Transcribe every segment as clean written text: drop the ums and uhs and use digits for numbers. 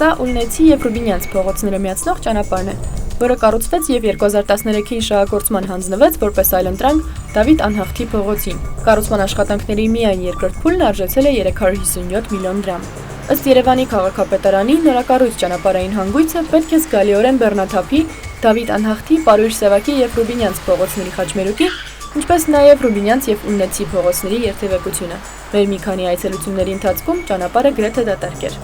Սա Ուլնեցի և Ռուբինյանց փողոցները միացնող ճանապարհն է, որը կառուցվեց և 2013-ին շահագործման հանձնվեց որպես այլընտրանք Դավիթ Անհախտի փողոցին։ Կառուցման աշխատանքների միայն երկրորդ փուլն արժեցել է 357 միլիոն դրամ։ Ըստ Երևանի քաղաքապետարանի, նորակառույց ճանապարհային հանգույցը պետք է զգալիորեն բեռնաթափի Դավիթ Անհախտի, Պարույր Սևակի և Ռուբինյանց փողոցների խաչմերուկի, ինչպես նաև Ռուբինյանց և Ուլնեցի փողոցների երթևեկությունը։ Մեր մի քանի այցելությունների ընթացքում ճանապարհը գրեթե դատարկ էր։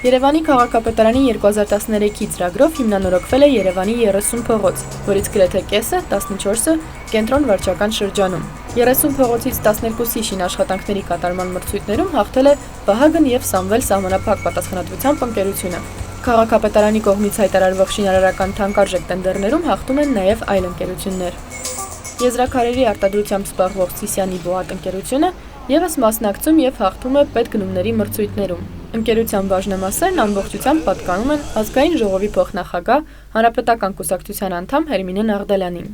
Երևանի քաղաքապետարանի 2013-ի ծրագրով հիմնանորոգվել է Երևանի 30 փողոց, որից գրեթե կեսը, 14-ը, կենտրոն վարչական շրջանում։ 30 փողոցից 12-ի շինաշխատանքների կատարման մրցույթներում հաղթել է Վահագն և Սամվել սահմանափակ պատասխանատվությամբ ընկերությունը։ Քաղաքապետարանի կողմից հայտարարվող շինարարական թանկարժեք տենդերներում հաղթում են նաև այլ ընկերություններ։ Եզրաքարերի արտադրությամբ զբաղվող Սիսյանի Բոատ ընկերությունը ևս մասնակցում և հաղթում է պետգնումների մրցույթներում։ Ընկերության բաժնեմասերն ամբողջությամբ պատկանում են Ազգային ժողովի փոխնախագահ, Հանրապետական կուսակցության անդամ Հերմինե Նաղդալյանին։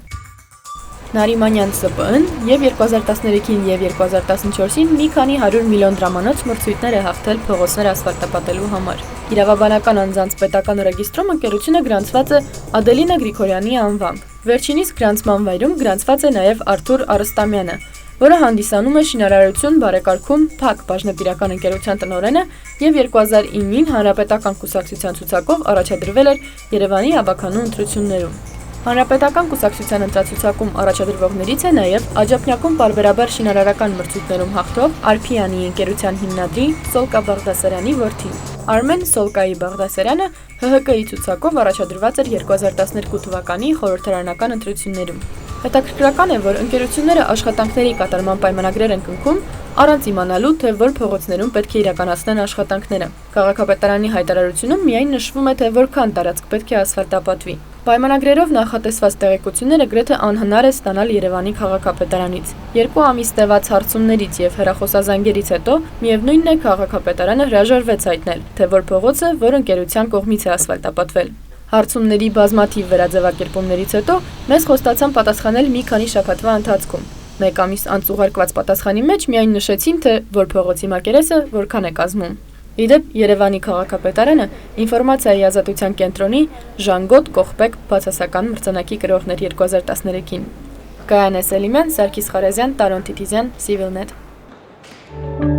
Նարիմանյան ՍՊԸ-ն և 2013-ին և 2014-ին մի քանի 100 միլիոն դրամանոց մրցույթներ է հաղթել փողոցներ ասֆալտապատելու համար։ Իրավաբանական անձանց պետական ռեգիստրում ընկերությունը գրանցված է Ադելինա Գրիգորյանի անվամբ։ Վերջինիս գրանցման վայրում գրանցված է նաև Արթուր Արստամյանը, որը հանդիսանում է շինարարություն բարեկարգում ՓԱԿ բաժնետիրական ընկերության տնօրենը և 2009-ին Հանրապետական կուսակցության ցուցակով առաջադրվել էր Երևանի ավագանու ընտրություններում։ Հանրապետական կուսակցության ընտրացուցակում առաջադրվողներից է նաև Աջափնյակում պարբերաբար շինարարական մրցույթներում հաղթող Արփյանի ընկերության հիմնադրի Սոլկա Բաղդասարյանի որդին։ Արմեն Սոլկայի Բաղդասարյանը ՀՀԿ-ի ցուցակով առաջադրված էր 2012 թվականի խորհրդարանական ընտրություններում։ Հետաքրքրական է, որ ընկերությունները աշխատանքների կատարման պայմանագրեր են կնքում առանց իմանալու, թե որ փողոցներում պետք է իրականացնեն աշխատանքները։ Քաղաքապետարանի հայտարարությունում միայն նշվում է, թե որքան տարածք պետք է ասֆալտապատվի։ Պայմանագրերով նախատեսված տեղեկությունները գրեթե անհնար է ստանալ Երևանի քաղաքապետարանից։ 2 ամիս տևած հարցումներից և հեռախոսազանգերից հետո միևնույնն է քաղաքապետարանը հրաժարվեց հայտնել, թե որ փողոցը որ ընկերության կողմից է ասֆալտապատվել։ Հարցումների բազմաթիվ վերաձևակերպումներից հետո մեզ խոստացան պատասխանել մի քանի շաբաթվա ընթացքում։ 1 ամիս անց ուղարկված պատասխանի մեջ միայն նշեցին, թե որ փողոցի մակերեսը որքան է կազմում։ Իդեպ Երևանի քաղաքապետարանը ինֆորմացիայի ազատության կենտրոնի Ժանգոտ Կողբեկ բացասական մրցանակի կրողն էր 2013-ին։ Գայանե Սելիմյան, Սարգիս Խարեզյան, Տարոն Թիթիզյան, Civilnet։